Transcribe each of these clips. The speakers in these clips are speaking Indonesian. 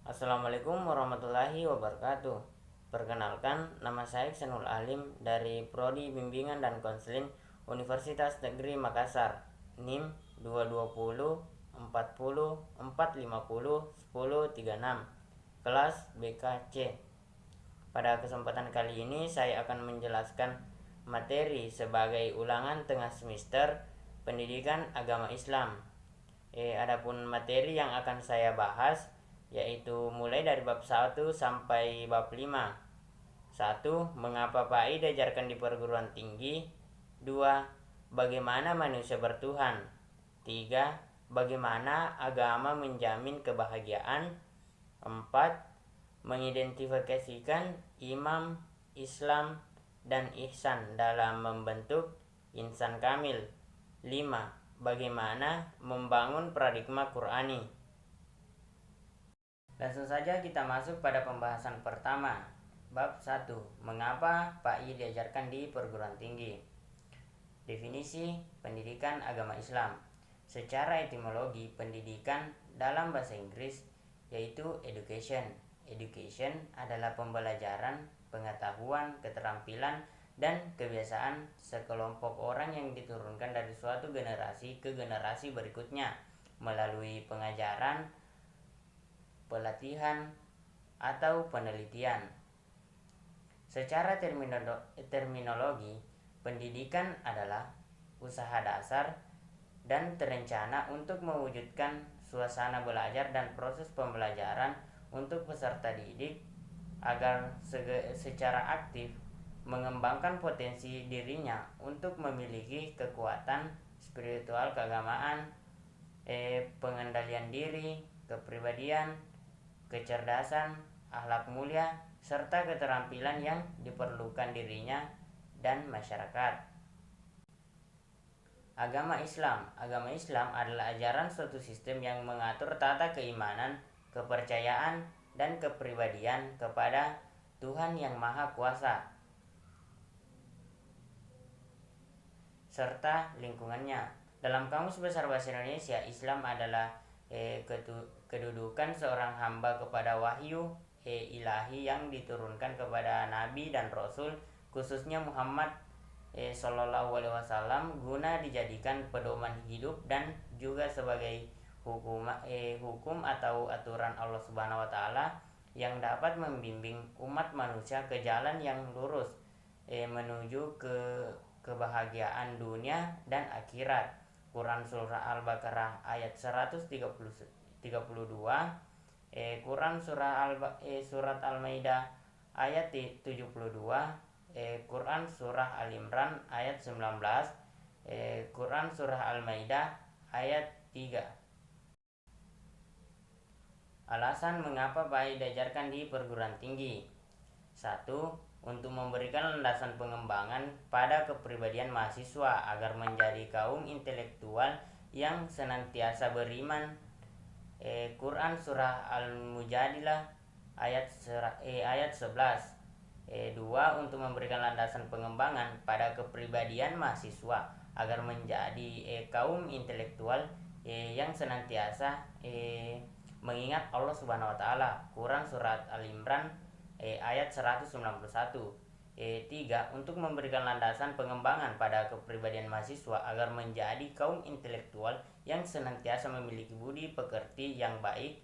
Assalamualaikum warahmatullahi wabarakatuh. Perkenalkan, nama saya Iksanul Alim dari Prodi Bimbingan dan Konseling Universitas Negeri Makassar. NIM 220 40 450 1036. Kelas BKC. Pada kesempatan kali ini saya akan menjelaskan materi sebagai ulangan tengah semester Pendidikan Agama Islam. Adapun materi yang akan saya bahas yaitu mulai dari bab 1 sampai bab 5. 1. Mengapa PAI diajarkan di perguruan tinggi? 2. Bagaimana manusia bertuhan? 3. Bagaimana agama menjamin kebahagiaan? 4. Mengidentifikasikan imam, Islam, dan ihsan dalam membentuk insan kamil. 5. Bagaimana membangun paradigma Qur'ani? Langsung saja kita masuk pada pembahasan pertama. Bab 1. Mengapa PAI diajarkan di perguruan tinggi? Definisi pendidikan agama Islam. Secara etimologi, pendidikan dalam bahasa Inggris yaitu education. Education adalah pembelajaran, pengetahuan, keterampilan, dan kebiasaan sekelompok orang yang diturunkan dari suatu generasi ke generasi berikutnya melalui pengajaran, pelatihan, atau penelitian. Secara terminologi, pendidikan adalah usaha dasar dan terencana untuk mewujudkan suasana belajar dan proses pembelajaran untuk peserta didik agar secara aktif mengembangkan potensi dirinya untuk memiliki kekuatan spiritual keagamaan, pengendalian diri, kepribadian, kecerdasan, akhlak mulia, serta keterampilan yang diperlukan dirinya dan masyarakat. Agama Islam adalah ajaran suatu sistem yang mengatur tata keimanan, kepercayaan, dan kepribadian kepada Tuhan Yang Maha Kuasa serta lingkungannya. Dalam Kamus Besar Bahasa Indonesia, Islam adalah kedudukan seorang hamba kepada wahyu ilahi yang diturunkan kepada nabi dan rasul, khususnya Muhammad Sallallahu Alaihi Wasallam, guna dijadikan pedoman hidup dan juga sebagai hukum atau aturan Allah Subhanahu Wa Taala yang dapat membimbing umat manusia ke jalan yang lurus menuju ke kebahagiaan dunia dan akhirat. Quran Surah Al-Baqarah ayat 132, Quran Surat Al-Maidah ayat 72, Quran Surah Al-Imran ayat 19, Quran Surah Al-Maidah ayat 3. Alasan mengapa PAI diajarkan di perguruan tinggi. 1. Untuk memberikan landasan pengembangan pada kepribadian mahasiswa agar menjadi kaum intelektual yang senantiasa beriman. Quran Surah Al-Mujadilah ayat 11. 2. Untuk memberikan landasan pengembangan pada kepribadian mahasiswa agar menjadi kaum intelektual yang senantiasa mengingat Allah Subhanahu Wa Taala. Quran Surat Al-Imran ayat 191. 3. Untuk memberikan landasan pengembangan pada kepribadian mahasiswa agar menjadi kaum intelektual yang senantiasa memiliki budi pekerti yang baik.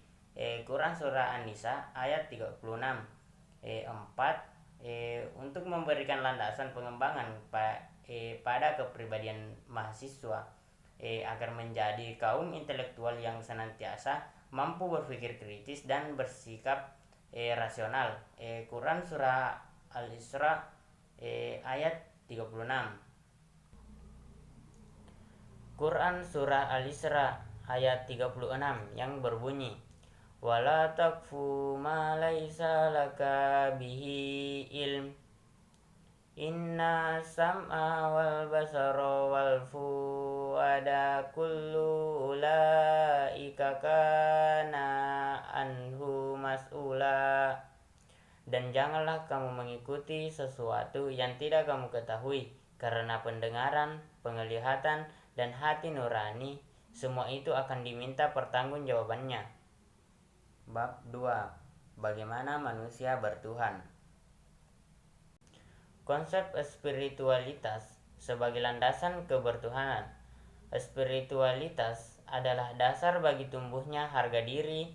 Quran Surah An-Nisa ayat 36. 4. Untuk memberikan landasan pengembangan pada kepribadian mahasiswa agar menjadi kaum intelektual yang senantiasa mampu berpikir kritis dan bersikap rasional. Quran Surah Al-Isra ayat 36. Quran Surah Al-Isra ayat 36 yang berbunyi, wala taqfu ma laisa laka bihi ilm, inna sam'a wal basara wal fuada kullu ulaika kana anhu mas'ula. Dan janganlah kamu mengikuti sesuatu yang tidak kamu ketahui, karena pendengaran, penglihatan, dan hati nurani, semua itu akan diminta pertanggungjawabannya. Bab 2. Bagaimana manusia bertuhan. Konsep spiritualitas sebagai landasan kebertuhanan. Spiritualitas adalah dasar bagi tumbuhnya harga diri,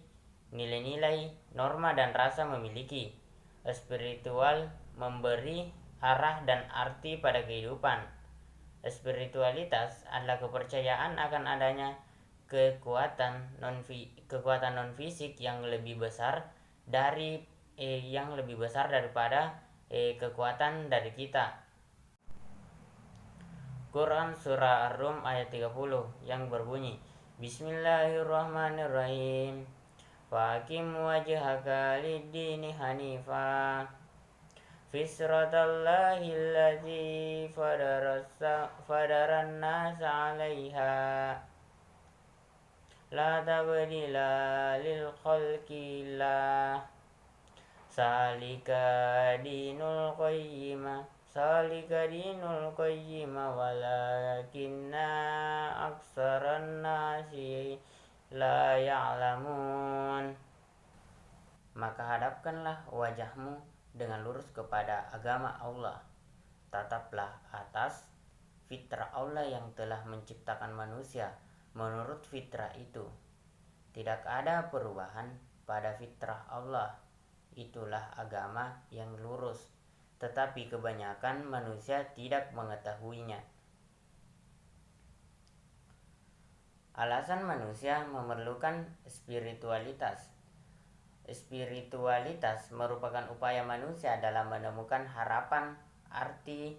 nilai-nilai, norma dan rasa memiliki. Spiritual memberi arah dan arti pada kehidupan. Spiritualitas adalah kepercayaan akan adanya kekuatan non fisik yang lebih besar daripada kekuatan dari kita. Quran Surah Ar-Rum ayat 30 yang berbunyi, Bismillahirrahmanirrahim. Faqim wajhaka lid-dini hanifa Fisratallahi allati fadaran nasa 'alaiha la tabdila lil khalqillah salika dinul qayyima walakinna aksaran nasi la ya'lamun. Maka hadapkanlah wajahmu dengan lurus kepada agama Allah. Tataplah atas fitrah Allah yang telah menciptakan manusia. Menurut fitrah itu, tidak ada perubahan pada fitrah Allah. Itulah agama yang lurus, tetapi kebanyakan manusia tidak mengetahuinya. Alasan manusia memerlukan spiritualitas. Spiritualitas merupakan upaya manusia dalam menemukan harapan, arti,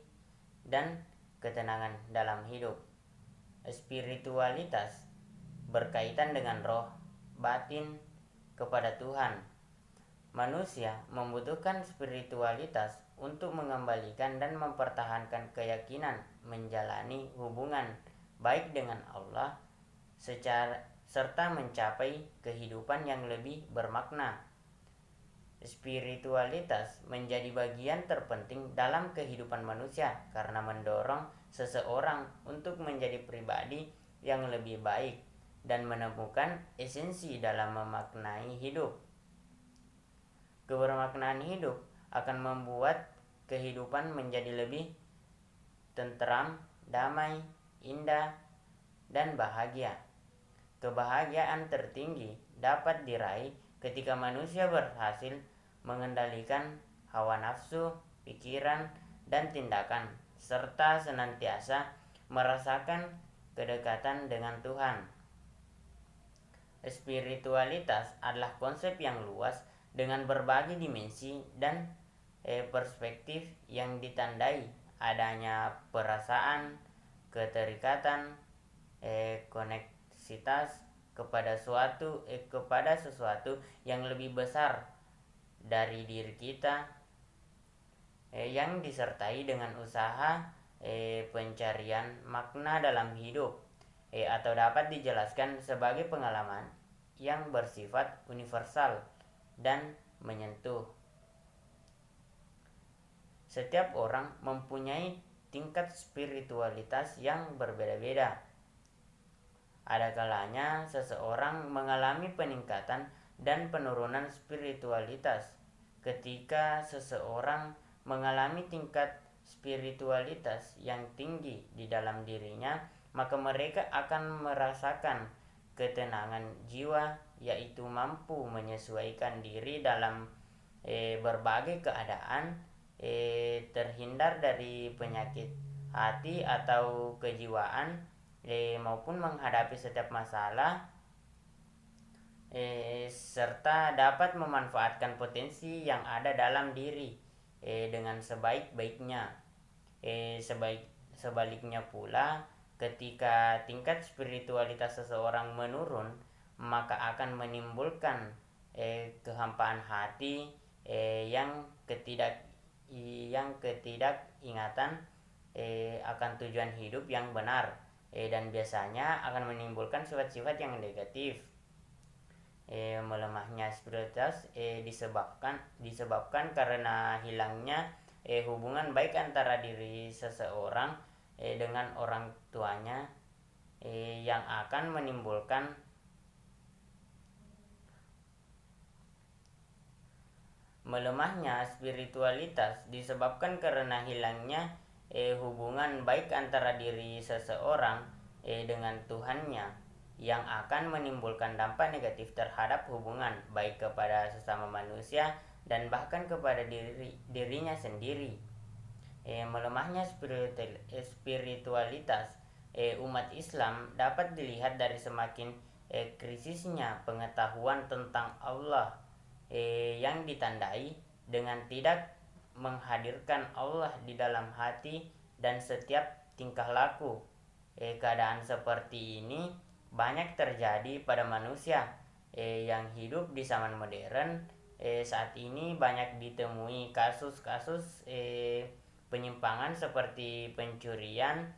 dan ketenangan dalam hidup. Spiritualitas berkaitan dengan roh, batin, kepada Tuhan. Manusia membutuhkan spiritualitas untuk mengembalikan dan mempertahankan keyakinan menjalani hubungan baik dengan Allah serta mencapai kehidupan yang lebih bermakna. Spiritualitas menjadi bagian terpenting dalam kehidupan manusia karena mendorong seseorang untuk menjadi pribadi yang lebih baik dan menemukan esensi dalam memaknai hidup. Kebermaknaan hidup akan membuat kehidupan menjadi lebih tentram, damai, indah, dan bahagia. Kebahagiaan tertinggi dapat diraih ketika manusia berhasil mengendalikan hawa nafsu, pikiran, dan tindakan, serta senantiasa merasakan kedekatan dengan Tuhan. Spiritualitas adalah konsep yang luas dengan berbagai dimensi dan perspektif yang ditandai adanya perasaan, keterikatan, koneksitas kepada sesuatu yang lebih besar dari diri kita, yang disertai dengan usaha pencarian makna dalam hidup, atau dapat dijelaskan sebagai pengalaman yang bersifat universal dan menyentuh. Setiap orang mempunyai tingkat spiritualitas yang berbeda-beda. Ada kalanya seseorang mengalami peningkatan dan penurunan spiritualitas. Ketika seseorang mengalami tingkat spiritualitas yang tinggi di dalam dirinya, maka mereka akan merasakan ketenangan jiwa, yaitu mampu menyesuaikan diri dalam berbagai keadaan, terhindar dari penyakit hati atau kejiwaan, maupun menghadapi setiap masalah, serta dapat memanfaatkan potensi yang ada dalam diri dengan sebaik-baiknya. Sebaliknya pula, ketika tingkat spiritualitas seseorang menurun, maka akan menimbulkan kehampaan hati, yang ketidakingatan akan tujuan hidup yang benar, dan biasanya akan menimbulkan sifat-sifat yang negatif. Melemahnya spiritualitas disebabkan karena hilangnya hubungan baik antara diri seseorang dengan orang tuanya, yang akan menimbulkan Melemahnya spiritualitas disebabkan karena hilangnya hubungan baik antara diri seseorang dengan Tuhannya, yang akan menimbulkan dampak negatif terhadap hubungan baik kepada sesama manusia dan bahkan kepada dirinya sendiri. Melemahnya spiritualitas umat Islam dapat dilihat dari semakin krisisnya pengetahuan tentang Allah, yang ditandai dengan tidak menghadirkan Allah di dalam hati dan setiap tingkah laku. Keadaan seperti ini banyak terjadi pada manusia yang hidup di zaman modern. Saat ini banyak ditemui kasus-kasus penyimpangan seperti pencurian,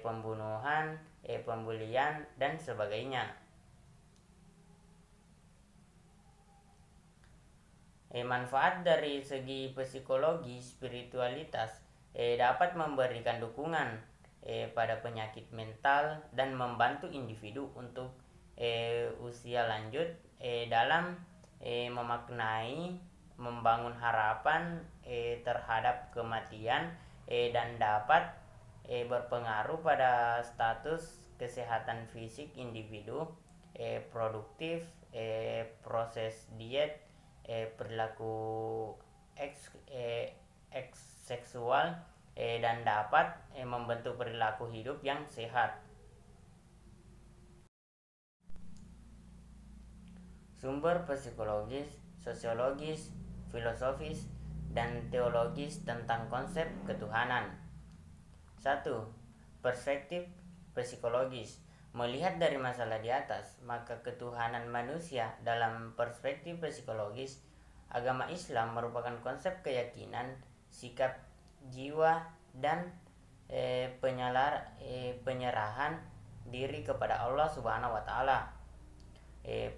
pembunuhan, pembulian, dan sebagainya. Manfaat dari segi psikologi spiritualitas dapat memberikan dukungan pada penyakit mental dan membantu individu untuk usia lanjut dalam memaknai, membangun harapan terhadap kematian, dan dapat berpengaruh pada status kesehatan fisik individu, produktif, proses diet, perilaku seksual, dan dapat membentuk perilaku hidup yang sehat. Sumber psikologis, sosiologis, filosofis, dan teologis tentang konsep ketuhanan. 1. Perspektif psikologis. Melihat dari masalah di atas, maka ketuhanan manusia dalam perspektif psikologis, agama Islam merupakan konsep keyakinan, sikap jiwa, dan penyerahan diri kepada Allah Subhanahu wa Ta'ala.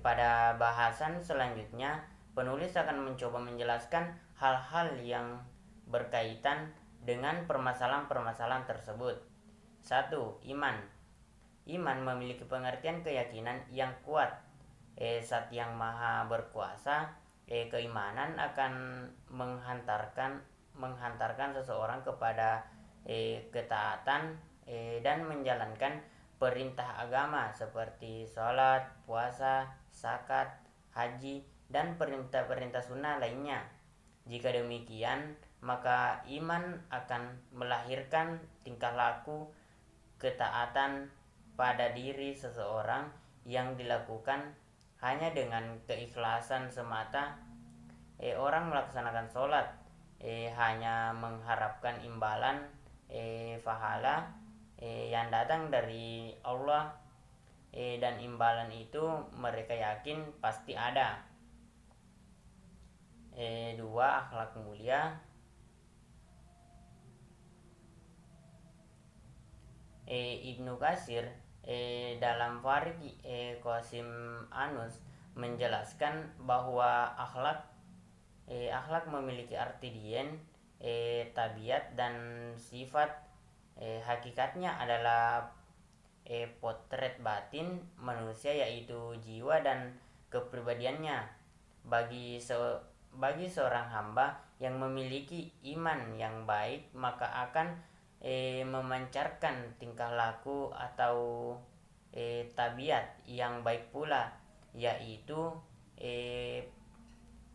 Pada bahasan selanjutnya, penulis akan mencoba menjelaskan hal-hal yang berkaitan dengan permasalahan-permasalahan tersebut. 1. Iman. Iman memiliki pengertian keyakinan yang kuat Zat yang Maha Berkuasa. Keimanan akan menghantarkan seseorang kepada ketaatan dan menjalankan perintah agama seperti sholat, puasa, zakat, haji, dan perintah-perintah sunnah lainnya. Jika demikian, maka iman akan melahirkan tingkah laku ketaatan pada diri seseorang yang dilakukan hanya dengan keikhlasan semata. Orang melaksanakan sholat hanya mengharapkan imbalan pahala yang datang dari Allah, dan imbalan itu mereka yakin pasti ada. 2. Akhlak mulia. Ibnu Katsir dalam Farid Qasim Anus menjelaskan bahwa akhlak memiliki arti dien, tabiat, dan sifat. Hakikatnya adalah potret batin manusia, yaitu jiwa dan kepribadiannya. Bagi seorang hamba yang memiliki iman yang baik, maka akan memancarkan tingkah laku atau tabiat yang baik pula, yaitu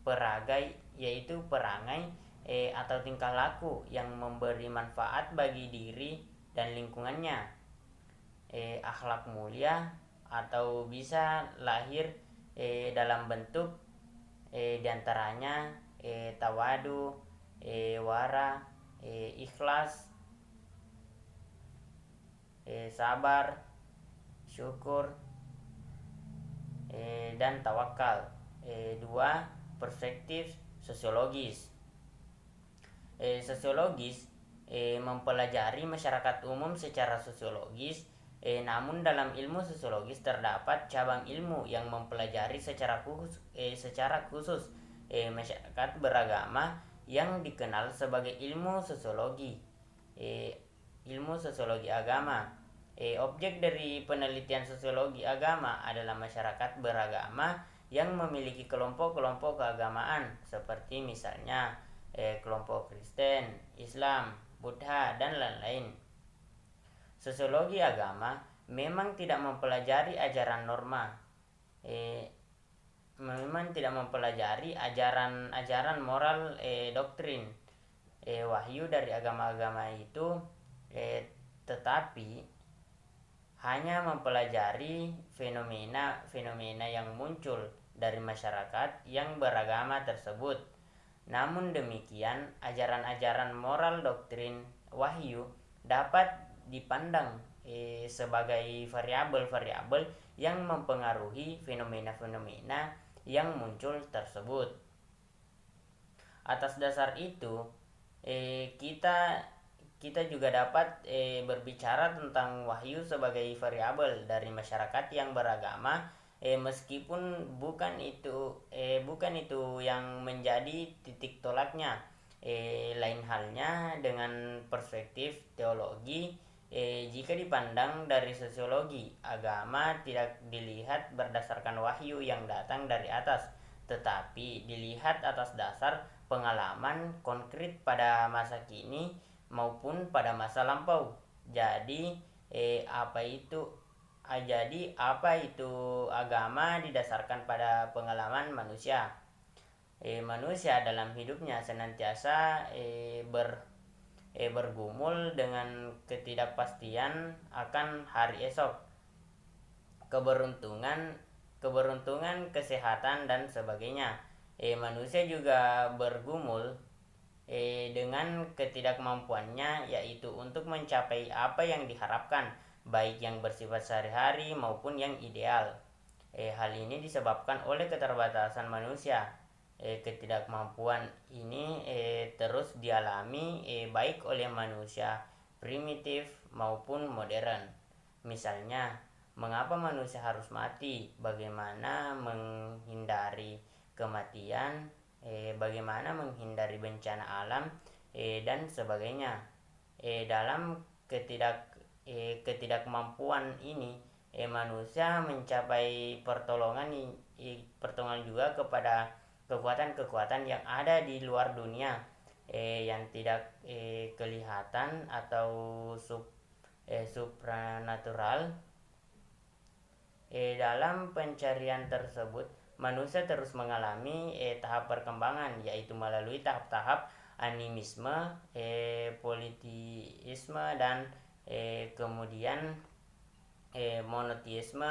perangai atau tingkah laku yang memberi manfaat bagi diri dan lingkungannya. Akhlak mulia atau bisa lahir dalam bentuk diantaranya tawadu, wara, ikhlas, sabar, syukur, dan tawakal. 2. Perspektif sosiologis. Sosiologis mempelajari masyarakat umum secara sosiologis. Namun dalam ilmu sosiologis terdapat cabang ilmu yang mempelajari secara khusus masyarakat beragama yang dikenal sebagai ilmu sosiologi. Ilmu sosiologi agama. Objek dari penelitian sosiologi agama adalah masyarakat beragama yang memiliki kelompok-kelompok keagamaan seperti misalnya kelompok Kristen, Islam, Buddha, dan lain-lain. Sosiologi agama memang tidak mempelajari ajaran norma, memang tidak mempelajari ajaran moral doktrin wahyu dari agama-agama itu, tetapi hanya mempelajari fenomena yang muncul dari masyarakat yang beragama tersebut. Namun demikian, ajaran-ajaran moral doktrin wahyu dapat dipandang sebagai variabel-variabel yang mempengaruhi fenomena-fenomena yang muncul tersebut. Atas dasar itu, kita juga dapat berbicara tentang wahyu sebagai variabel dari masyarakat yang beragama, meskipun bukan itu yang menjadi titik tolaknya. Lain halnya dengan perspektif teologi. Jika dipandang dari sosiologi, agama tidak dilihat berdasarkan wahyu yang datang dari atas, tetapi dilihat atas dasar pengalaman konkret pada masa kini maupun pada masa lampau. Jadi apa itu agama didasarkan pada pengalaman manusia. Manusia dalam hidupnya senantiasa bergumul dengan ketidakpastian akan hari esok, keberuntungan, kesehatan, dan sebagainya. Manusia juga bergumul dengan ketidakmampuannya, yaitu untuk mencapai apa yang diharapkan, baik yang bersifat sehari-hari maupun yang ideal. Hal ini disebabkan oleh keterbatasan manusia. Ketidakmampuan ini terus dialami baik oleh manusia primitif maupun modern. Misalnya, mengapa manusia harus mati? Bagaimana menghindari kematian? Bagaimana menghindari bencana alam? Dan sebagainya. Dalam ketidakmampuan ini, manusia mencapai pertolongan juga kepada kekuatan-kekuatan yang ada di luar dunia, yang tidak kelihatan atau supranatural. Dalam pencarian tersebut, manusia terus mengalami tahap perkembangan, yaitu melalui tahap-tahap animisme, politeisme, dan kemudian monoteisme.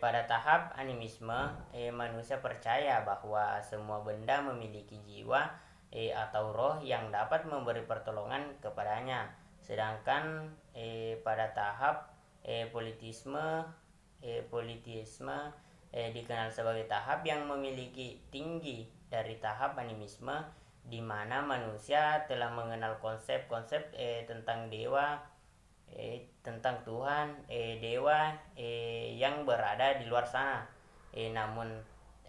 Pada tahap animisme, manusia percaya bahwa semua benda memiliki jiwa atau roh yang dapat memberi pertolongan kepadanya. Sedangkan pada tahap politisme dikenal sebagai tahap yang memiliki tinggi dari tahap animisme, di mana manusia telah mengenal konsep-konsep tentang dewa, tentang Tuhan, dewa yang berada di luar sana. Namun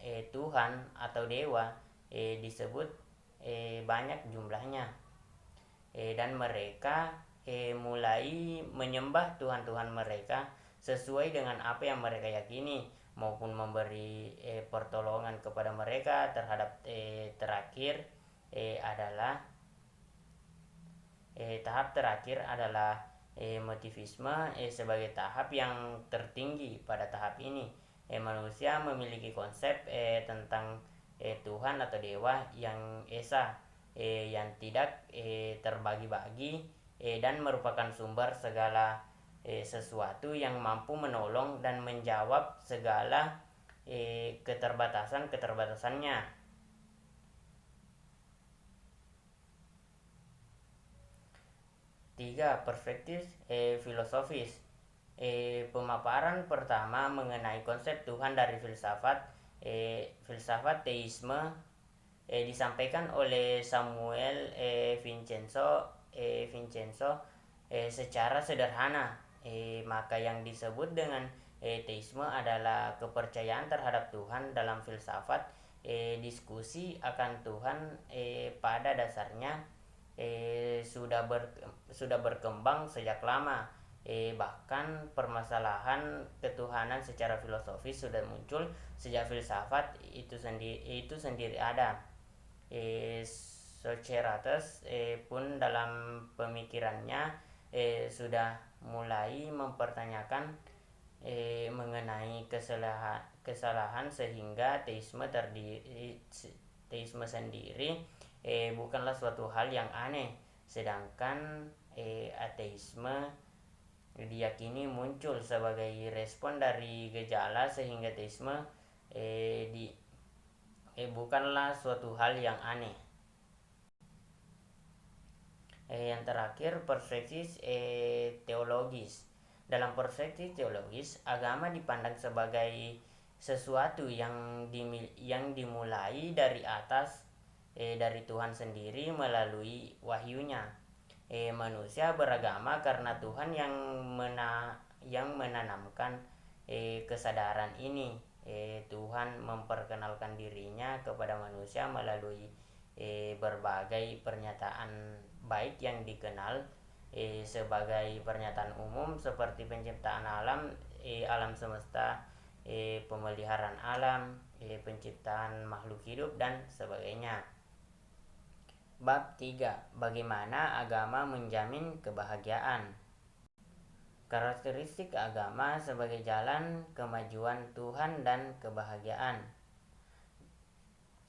Tuhan atau dewa disebut banyak jumlahnya, dan mereka mulai menyembah Tuhan-Tuhan mereka sesuai dengan apa yang mereka yakini, maupun memberi pertolongan kepada mereka. Terhadap tahap terakhir adalah motivisme. Sebagai tahap yang tertinggi pada tahap ini, manusia memiliki konsep tentang Tuhan atau dewa yang esa, yang tidak terbagi-bagi, dan merupakan sumber segala sesuatu yang mampu menolong dan menjawab segala keterbatasannya. 3. Perspektif filosofis. Pemaparan pertama mengenai konsep Tuhan dari filsafat teisme disampaikan oleh Samuel Vincenzo secara sederhana. Maka yang disebut dengan teisme adalah kepercayaan terhadap Tuhan. Dalam filsafat, diskusi akan Tuhan pada dasarnya sudah berkembang sejak lama. Bahkan permasalahan ketuhanan secara filosofis sudah muncul sejak filsafat itu sendiri ada. Socrates pun dalam pemikirannya sudah mulai mempertanyakan mengenai kesalahan sehingga teisme sendiri bukanlah suatu hal yang aneh, sedangkan ateisme diyakini muncul sebagai respon dari gejala sehingga teisme bukanlah suatu hal yang aneh. Yang terakhir, perspektif teologis. Dalam perspektif teologis, agama dipandang sebagai sesuatu yang dimulai dari atas, dari Tuhan sendiri melalui wahyunya. Manusia beragama karena Tuhan yang menanamkan kesadaran ini. Tuhan memperkenalkan dirinya kepada manusia melalui berbagai pernyataan baik yang dikenal sebagai pernyataan umum seperti penciptaan alam, alam semesta, pemeliharaan alam, penciptaan makhluk hidup dan sebagainya. Bab 3. Bagaimana agama menjamin kebahagiaan? Karakteristik agama sebagai jalan kemajuan Tuhan dan kebahagiaan.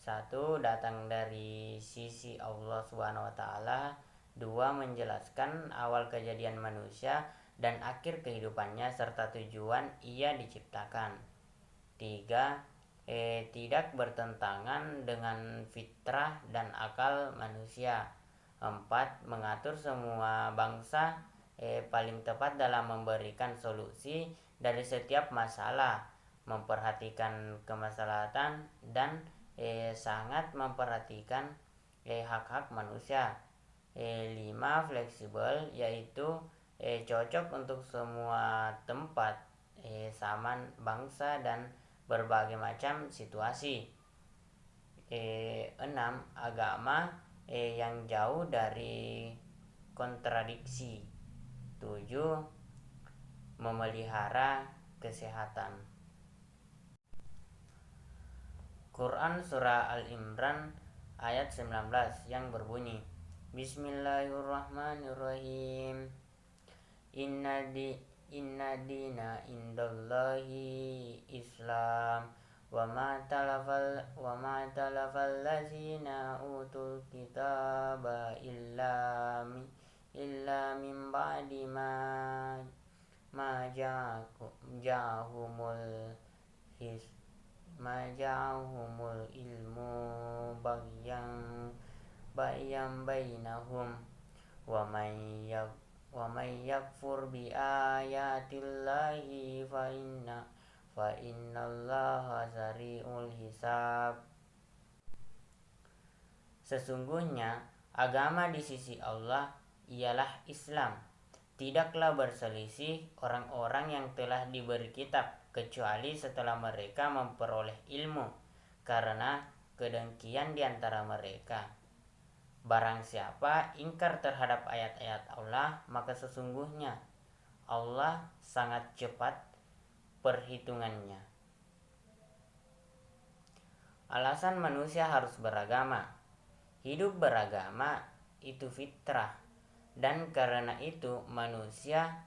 1. Datang dari sisi Allah SWT. 2. Menjelaskan awal kejadian manusia dan akhir kehidupannya serta tujuan ia diciptakan. 3. Tidak bertentangan dengan fitrah dan akal manusia. 4. Mengatur semua bangsa paling tepat dalam memberikan solusi dari setiap masalah, memperhatikan kemaslahatan dan sangat memperhatikan hak-hak manusia. 5. Fleksibel, yaitu cocok untuk semua tempat, zaman, bangsa dan berbagai macam situasi. 6. Agama yang jauh dari kontradiksi. 7. Memelihara kesehatan. Quran Surah Al-Imran ayat 19 yang berbunyi, Bismillahirrahmanirrahim. Inna dina indallahi Islam wa ma talafal lazina utul kitaba illa min ba'di ma ja'ahumul ilmu bayan bainahum wa may yakfur bi ayatillahi fa innallaha sari'ul hisab. Sesungguhnya agama di sisi Allah ialah Islam. Tidaklah berselisih orang-orang yang telah diberi kitab kecuali setelah mereka memperoleh ilmu karena kedengkian di antara mereka. Barang siapa ingkar terhadap ayat-ayat Allah, maka sesungguhnya Allah sangat cepat perhitungannya. Alasan manusia harus beragama. Hidup beragama itu fitrah, dan karena itu manusia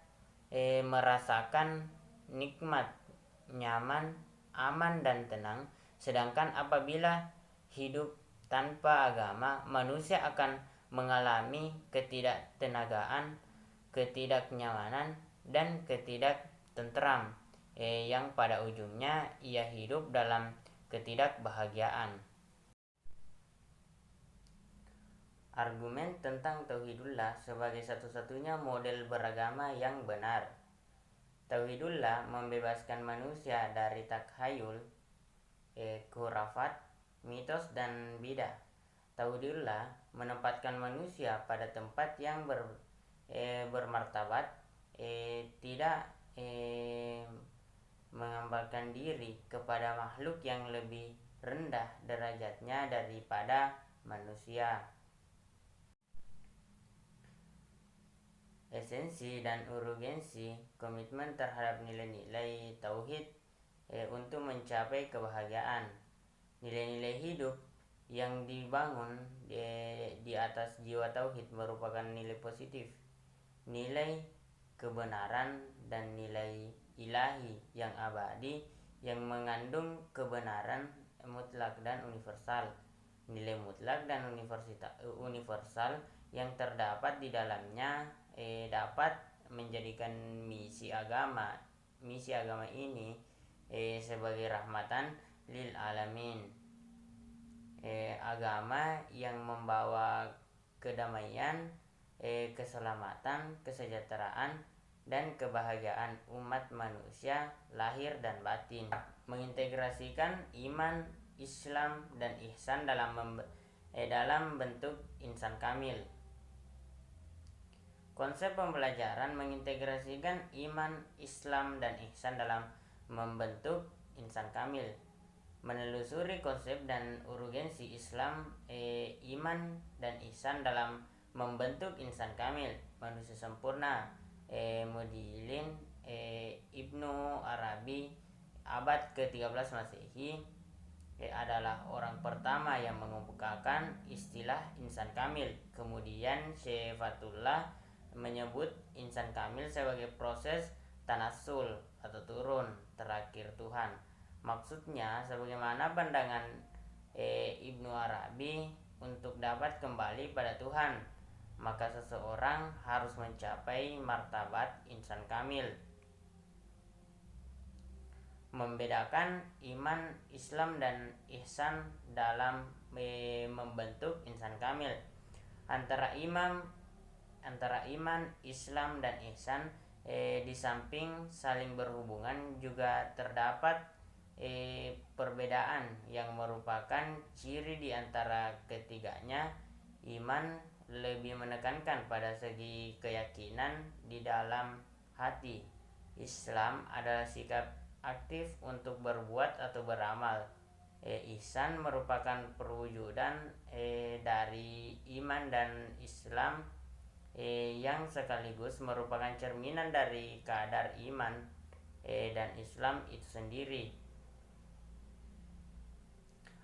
merasakan nikmat, nyaman, aman dan tenang. Sedangkan apabila hidup tanpa agama, manusia akan mengalami ketidaktenagaan, ketidaknyamanan, dan ketidaktentram, yang pada ujungnya ia hidup dalam ketidakbahagiaan. Argumen tentang Tauhidullah sebagai satu-satunya model beragama yang benar. Tauhidullah membebaskan manusia dari takhayul, khurafat, mitos dan bidah. Tauhidullah menempatkan manusia pada tempat yang bermartabat, tidak menghambakan diri kepada makhluk yang lebih rendah derajatnya daripada manusia. Esensi dan urgensi komitmen terhadap nilai-nilai tauhid untuk mencapai kebahagiaan. Nilai-nilai hidup yang dibangun di atas jiwa tauhid merupakan nilai positif, nilai kebenaran dan nilai ilahi yang abadi yang mengandung kebenaran mutlak dan universal. Nilai mutlak dan universal yang terdapat di dalamnya dapat menjadikan misi agama ini sebagai rahmatan lil alamin, agama yang membawa kedamaian, keselamatan, kesejahteraan, dan kebahagiaan umat manusia lahir dan batin, mengintegrasikan iman, Islam, dan ihsan dalam bentuk insan kamil. Konsep pembelajaran mengintegrasikan iman, Islam, dan ihsan dalam membentuk insan kamil. Menelusuri konsep dan urgensi Islam, iman, dan ihsan dalam membentuk insan kamil, manusia sempurna. Mudilin Ibnu Arabi abad ke-13 Masehi adalah orang pertama yang mengemukakan istilah insan kamil. Kemudian Syifatullah menyebut insan kamil sebagai proses tanasul atau turun terakhir Tuhan. Maksudnya, sebagaimana pandangan Ibnu Arabi, untuk dapat kembali pada Tuhan, maka seseorang harus mencapai martabat insan kamil. Membedakan iman, Islam, dan ihsan dalam membentuk insan kamil. Antara iman, Islam, dan ihsan di samping saling berhubungan juga terdapat perbedaan yang merupakan ciri di antara ketiganya. Iman lebih menekankan pada segi keyakinan di dalam hati. Islam adalah sikap aktif untuk berbuat atau beramal. Ihsan merupakan perwujudan dari iman dan Islam, yang sekaligus merupakan cerminan dari kadar iman dan Islam itu sendiri.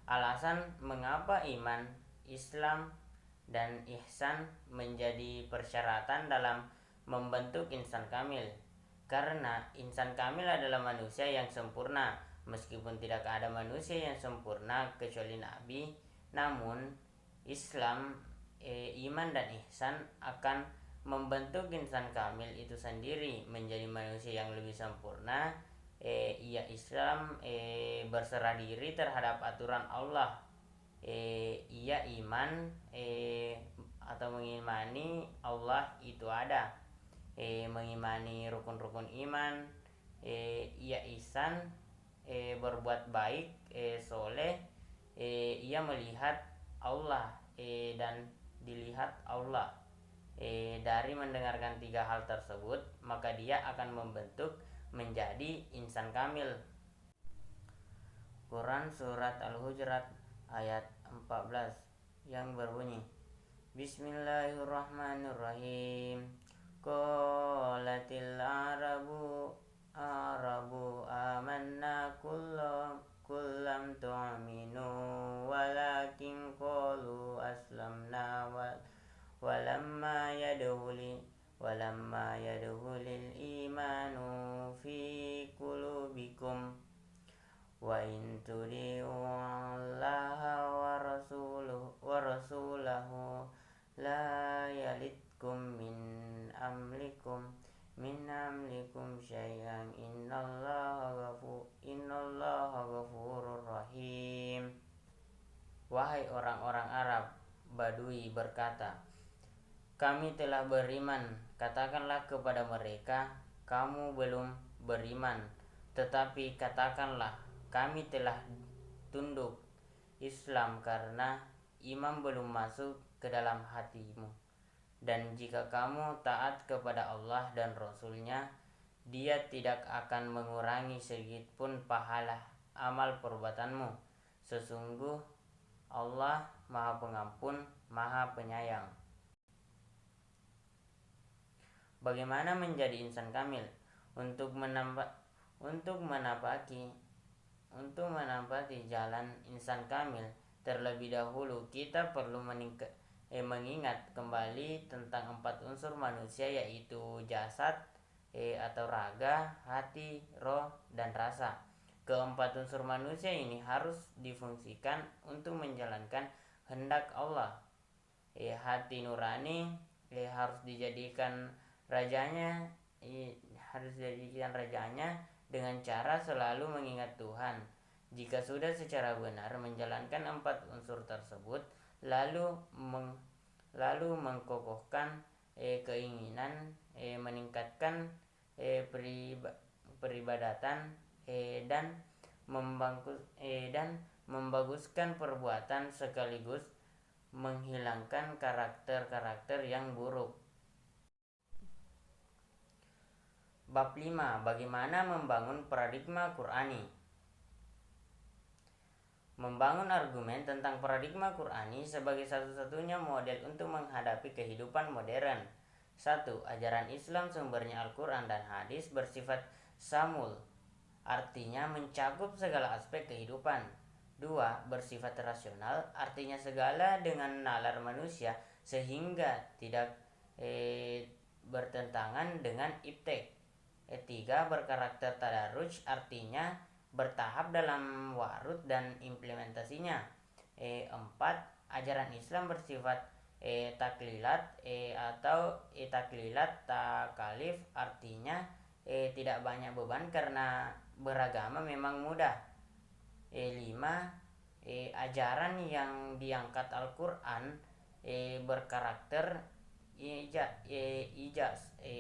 Alasan mengapa iman, Islam, dan ihsan menjadi persyaratan dalam membentuk insan kamil. Karena insan kamil adalah manusia yang sempurna. Meskipun tidak ada manusia yang sempurna kecuali Nabi, namun Islam, iman, dan ihsan akan membentuk insan kamil itu sendiri menjadi manusia yang lebih sempurna. Ia Islam berserah diri terhadap aturan Allah. Ia iman atau mengimani Allah itu ada, mengimani rukun-rukun iman. Ia ihsan, berbuat baik, soleh. Ia melihat Allah dan dilihat Allah. Dari mendengarkan tiga hal tersebut, maka dia akan membentuk menjadi insan kamil. Quran Surat Al-Hujurat ayat 14 yang berbunyi, Bismillahirrahmanirrahim. Qalatil arabu amanna kullam tu'minu walakin qalu aslamna walamma yadkhulil imanu fi qulubikum wa in tudi'u Allaha wa rasulahu la yalitkum min amlikum syai'an innallaha ghafurur rahim. Wahai orang-orang Arab, Badui berkata, kami telah beriman. Katakanlah kepada mereka, kamu belum beriman. Tetapi katakanlah, kami telah tunduk Islam karena iman belum masuk ke dalam hatimu. Dan jika kamu taat kepada Allah dan Rasul-Nya, Dia tidak akan mengurangi sedikit pun pahala amal perbuatanmu. Sesungguh Allah Maha Pengampun, Maha Penyayang. Bagaimana menjadi insan kamil? Untuk untuk menapaki jalan insan kamil, terlebih dahulu kita perlu mengingat kembali tentang 4 unsur manusia, yaitu jasad atau raga, hati, roh, dan rasa. Keempat unsur manusia ini harus difungsikan untuk menjalankan hendak Allah. Hati nurani harus dijadikan rajanya dengan cara selalu mengingat Tuhan. Jika sudah secara benar menjalankan 4 unsur tersebut, lalu mengkokohkan keinginan meningkatkan peribadatan dan membaguskan perbuatan, sekaligus menghilangkan karakter-karakter yang buruk. Bab 5. Bagaimana membangun paradigma Qur'ani? Membangun argumen tentang paradigma Qur'ani sebagai satu-satunya model untuk menghadapi kehidupan modern. 1. Ajaran Islam sumbernya Al-Quran dan hadis bersifat syamul, artinya mencakup segala aspek kehidupan. 2. Bersifat rasional, artinya segala dengan nalar manusia sehingga tidak bertentangan dengan iptek. 3. Berkarakter tadarruj, artinya bertahap dalam warud dan implementasinya. 4. Ajaran Islam bersifat taklilat atau taklilat takalif, artinya tidak banyak beban karena beragama memang mudah. 5. Ajaran yang diangkat Al-Quran berkarakter ijaz,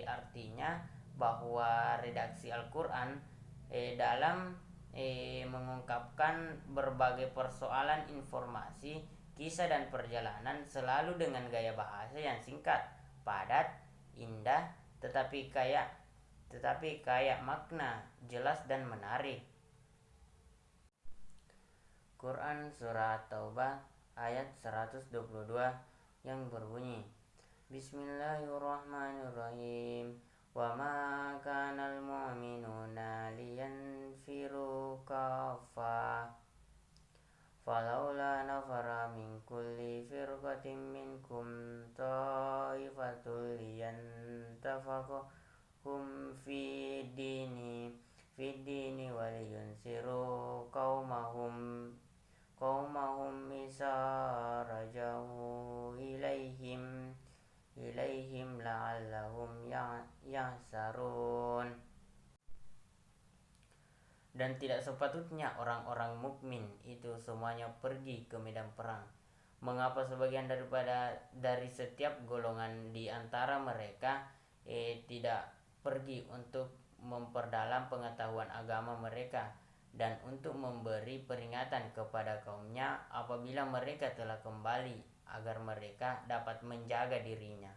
artinya bahwa redaksi Al-Quran dalam mengungkapkan berbagai persoalan, informasi, kisah, dan perjalanan selalu dengan gaya bahasa yang singkat, padat, indah, tetapi kaya makna, jelas dan menarik. Quran Surah Taubah ayat 122 yang berbunyi, Bismillahirrahmanirrahim. Wa ma kanal mu'minuna liyanfiru kaffa falaula nafara min kulli firqatin minkum ta'ifatul liyantafaqahum fid dini waliyunsiru qaumahum isa rajahu ilaihim la'allahum yahsarun. Dan tidak sepatutnya orang-orang mukmin itu semuanya pergi ke medan perang. Mengapa sebagian dari setiap golongan di antara mereka tidak pergi untuk memperdalam pengetahuan agama mereka dan untuk memberi peringatan kepada kaumnya apabila mereka telah kembali, agar mereka dapat menjaga dirinya.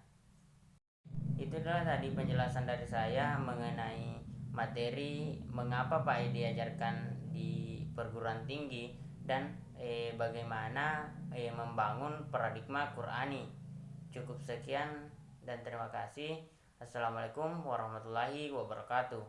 Itulah tadi penjelasan dari saya mengenai materi mengapa PAI diajarkan di perguruan tinggi dan bagaimana membangun paradigma Qur'ani. Cukup sekian dan terima kasih. Assalamualaikum warahmatullahi wabarakatuh.